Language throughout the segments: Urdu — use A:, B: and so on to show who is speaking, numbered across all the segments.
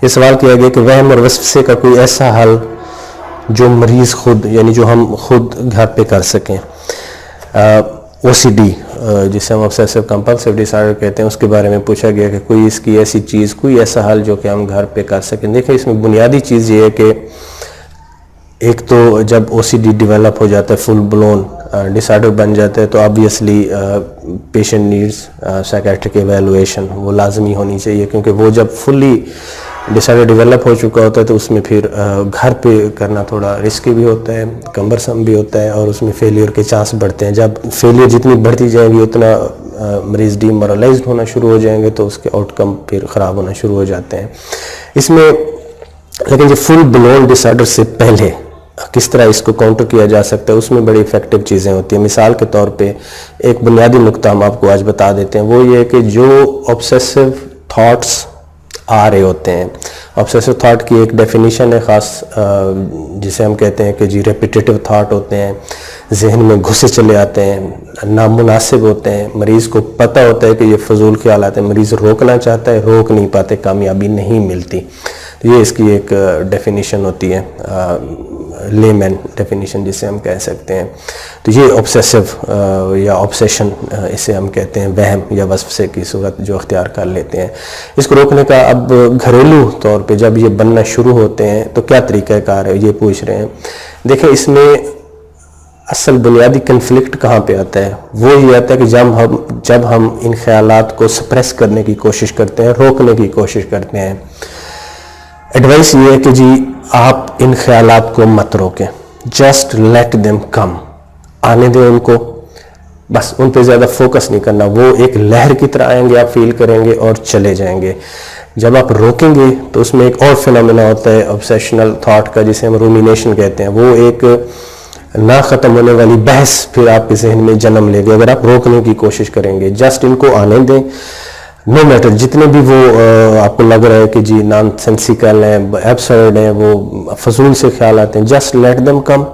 A: یہ سوال کیا گیا کہ وہم اور وسوسے کا کوئی ایسا حل جو مریض خود یعنی جو ہم خود گھر پہ کر سکیں. OCD جسے ہم obsessive compulsive disorder کہتے ہیں, اس کے بارے میں پوچھا گیا کہ کوئی اس کی ایسی چیز, کوئی ایسا حل جو کہ ہم گھر پہ کر سکیں. دیکھیں اس میں بنیادی چیز یہ ہے کہ ایک تو جب OCD ڈیولپ ہو جاتا ہے, فل بلون ڈس آرڈر بن جاتا ہے, تو obviously patient needs psychiatric evaluation, وہ لازمی ہونی چاہیے, کیونکہ وہ جب فلی ڈس آرڈر ڈیولپ ہو چکا ہوتا ہے تو اس میں پھر گھر پہ کرنا تھوڑا رسکی بھی ہوتا ہے, کمبرسم بھی ہوتا ہے, اور اس میں فیلئر کے چانس بڑھتے ہیں. جب فیلئر جتنی بڑھتی جائیں گی اتنا مریض ڈی مورلائزڈ ہونا شروع ہو جائیں گے, تو اس کے آؤٹ کم پھر خراب ہونا شروع ہو جاتے ہیں. اس میں لیکن جو فل بلون ڈس آرڈر سے پہلے کس طرح اس کو کاؤنٹر کیا جا سکتا ہے, اس میں بڑی افیکٹو چیزیں ہوتی ہیں. مثال کے طور پہ ایک بنیادی نقطہ ہم آپ کو آج بتا دیتے ہیں, وہ یہ ہے کہ جو obsessive تھاٹس آ رہے ہوتے ہیں, obsessive تھاٹ کی ایک ڈیفینیشن ہے خاص, جسے ہم کہتے ہیں کہ ریپیٹیٹو تھاٹ ہوتے ہیں, ذہن میں گھسے چلے آتے ہیں, نامناسب ہوتے ہیں, مریض کو پتہ ہوتا ہے کہ یہ فضول خیالات ہیں, مریض روکنا چاہتا ہے, روک نہیں پاتے, کامیابی نہیں ملتی. تو یہ اس کی ایک ڈیفینیشن ہوتی ہے, لیمن ڈیفینیشن جسے ہم کہہ سکتے ہیں. تو یہ obsessive یا obsession اسے ہم کہتے ہیں, وہم یا وسوسے کی صورت جو اختیار کر لیتے ہیں. اس کو روکنے کا اب گھریلو طور پہ جب یہ بننا شروع ہوتے ہیں تو کیا طریقہ کار ہے, یہ پوچھ رہے ہیں. دیکھیں اس میں اصل بنیادی کنفلکٹ کہاں پہ آتا ہے, وہ یہ آتا ہے کہ جب ہم ان خیالات کو سپریس کرنے کی کوشش کرتے ہیں, روکنے کی کوشش کرتے ہیں. ایڈوائس یہ ہے کہ جی آپ ان خیالات کو مت روکیں, جسٹ لیٹ دیم کم, آنے دیں ان کو, بس ان پہ زیادہ فوکس نہیں کرنا. وہ ایک لہر کی طرح آئیں گے, آپ فیل کریں گے اور چلے جائیں گے. جب آپ روکیں گے تو اس میں ایک اور فینومینا ہوتا ہے obsessional thought کا, جسے ہم رومینیشن کہتے ہیں. وہ ایک نہ ختم ہونے والی بحث پھر آپ کے ذہن میں جنم لے گی اگر آپ روکنے کی کوشش کریں گے. جسٹ ان کو آنے دیں, نو میٹر جتنے بھی وہ آپ کو لگ رہا ہے کہ جی نان سینسیکل ہیں, ایبسرڈ ہیں, وہ فضول سے خیالات ہیں, جسٹ لیٹ دم کم.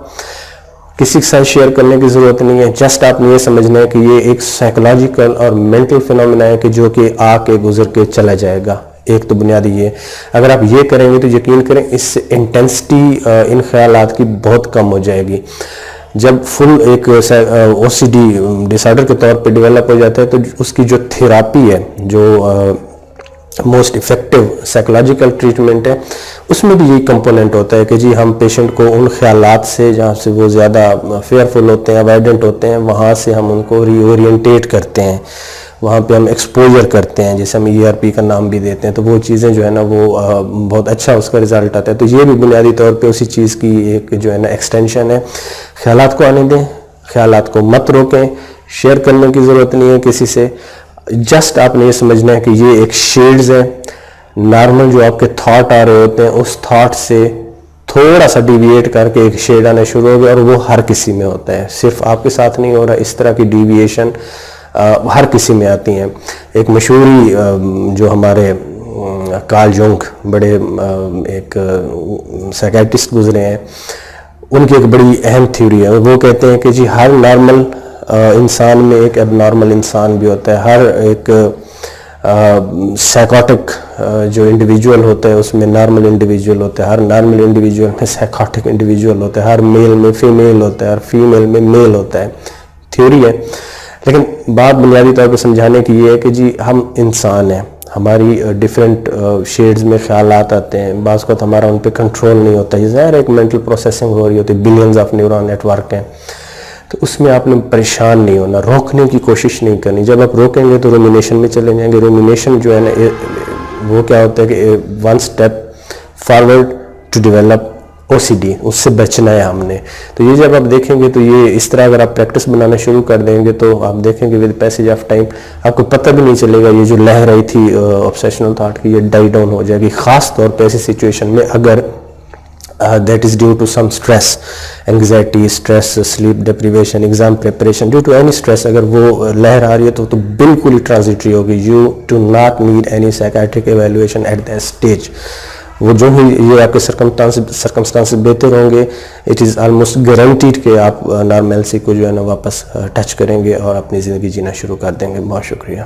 A: کسی کے ساتھ شیئر کرنے کی ضرورت نہیں ہے. جسٹ آپ نے یہ سمجھنا ہے کہ یہ ایک سائیکولوجیکل اور مینٹل فینومینا ہے کہ جو کہ آ کے گزر کے چلا جائے گا. ایک تو بنیادی یہ, اگر آپ یہ کریں گے تو یقین کریں اس سے انٹینسٹی ان خیالات کی بہت کم ہو جائے گی. جب فل ایک OCD ڈس آرڈر کے طور پہ ڈیولپ ہو جاتا ہے تو اس کی جو تھراپی ہے, جو موسٹ افیکٹو سائیکولوجیکل ٹریٹمنٹ ہے, اس میں بھی یہی کمپوننٹ ہوتا ہے کہ جی ہم پیشنٹ کو ان خیالات سے جہاں سے وہ زیادہ فیئرفل ہوتے ہیں, اوائڈنٹ ہوتے ہیں, وہاں سے ہم ان کو ری اورینٹیٹ کرتے ہیں, وہاں پہ ہم ایکسپوجر کرتے ہیں, جسے ہم ERP کا نام بھی دیتے ہیں. تو وہ چیزیں جو ہے نا وہ بہت اچھا اس کا رزلٹ آتا ہے. تو یہ بھی بنیادی طور پہ اسی چیز کی ایک جو ہے نا ایکسٹینشن ہے. خیالات کو آنے دیں, خیالات کو مت روکیں, شیئر کرنے کی ضرورت نہیں ہے کسی سے. جسٹ آپ نے یہ سمجھنا ہے کہ یہ ایک شیڈز ہے, نارمل جو آپ کے تھاٹ آ رہے ہوتے ہیں اس تھاٹ سے تھوڑا سا ڈیویٹ کر کے ایک شیڈ آنا شروع ہو گیا, اور وہ ہر کسی میں ہوتا ہے, صرف آپ کے ساتھ نہیں ہو رہا. اس طرح کی ڈیویشن ہر کسی میں آتی ہیں. ایک مشہوری جو ہمارے کارل جونگ بڑے ایک سائیکیٹرسٹ گزرے ہیں, ان کی ایک بڑی اہم تھیوری ہے. وہ کہتے ہیں کہ جی ہر نارمل انسان میں ایک اب نارمل انسان بھی ہوتا ہے. ہر ایک سائیکوٹک جو انڈیویجول ہوتا ہے اس میں نارمل انڈیویجول ہوتا ہے, ہر نارمل انڈیویجول میں سائیکوٹک انڈیویجول ہوتا ہے, ہر میل میں فیمیل ہوتا ہے, ہر فیمیل میں میل ہوتا ہے. تھیوری ہے, لیکن بات بنیادی طور پہ سمجھانے کی یہ ہے کہ جی ہم انسان ہیں, ہماری ڈیفرنٹ شیڈز میں خیالات آتے ہیں, بعض وقت ہمارا ان پہ کنٹرول نہیں ہوتا. یہ ظاہر ایک مینٹل پروسیسنگ ہو رہی ہوتی ہے, billions of neuron network ہیں, تو اس میں آپ نے پریشان نہیں ہونا, روکنے کی کوشش نہیں کرنی. جب آپ روکیں گے تو رومینیشن میں چلے جائیں گے. رومینیشن جو ہے نا وہ کیا ہوتا ہے کہ one step forward to develop OCD, اس سے بچنا ہے ہم نے. تو یہ جب آپ دیکھیں گے تو یہ اس طرح اگر آپ پریکٹس بنانا شروع کر دیں گے تو آپ دیکھیں گے ود پیسیج آف ٹائم آپ کو پتہ بھی نہیں چلے گا یہ جو لہر رہی تھی obsessional thought کی, یہ ڈائی ڈاؤن ہو جائے گی. خاص طور پہ ایسی سچویشن میں اگر that is due to some stress, anxiety, stress, sleep deprivation, exam preparation, due to any stress, اگر وہ لہر آ رہی ہے تو بالکل ہی ٹرانزیٹری ہوگی. You do not need any psychiatric evaluation at that stage. وہ جو ہی یہ آپ کے سرکمسٹانس بہتر ہوں گے, اٹ از آلموسٹ گارنٹیڈ کہ آپ نارملسی کو جو ہے نا واپس ٹچ کریں گے اور اپنی زندگی جینا شروع کر دیں گے. بہت شکریہ.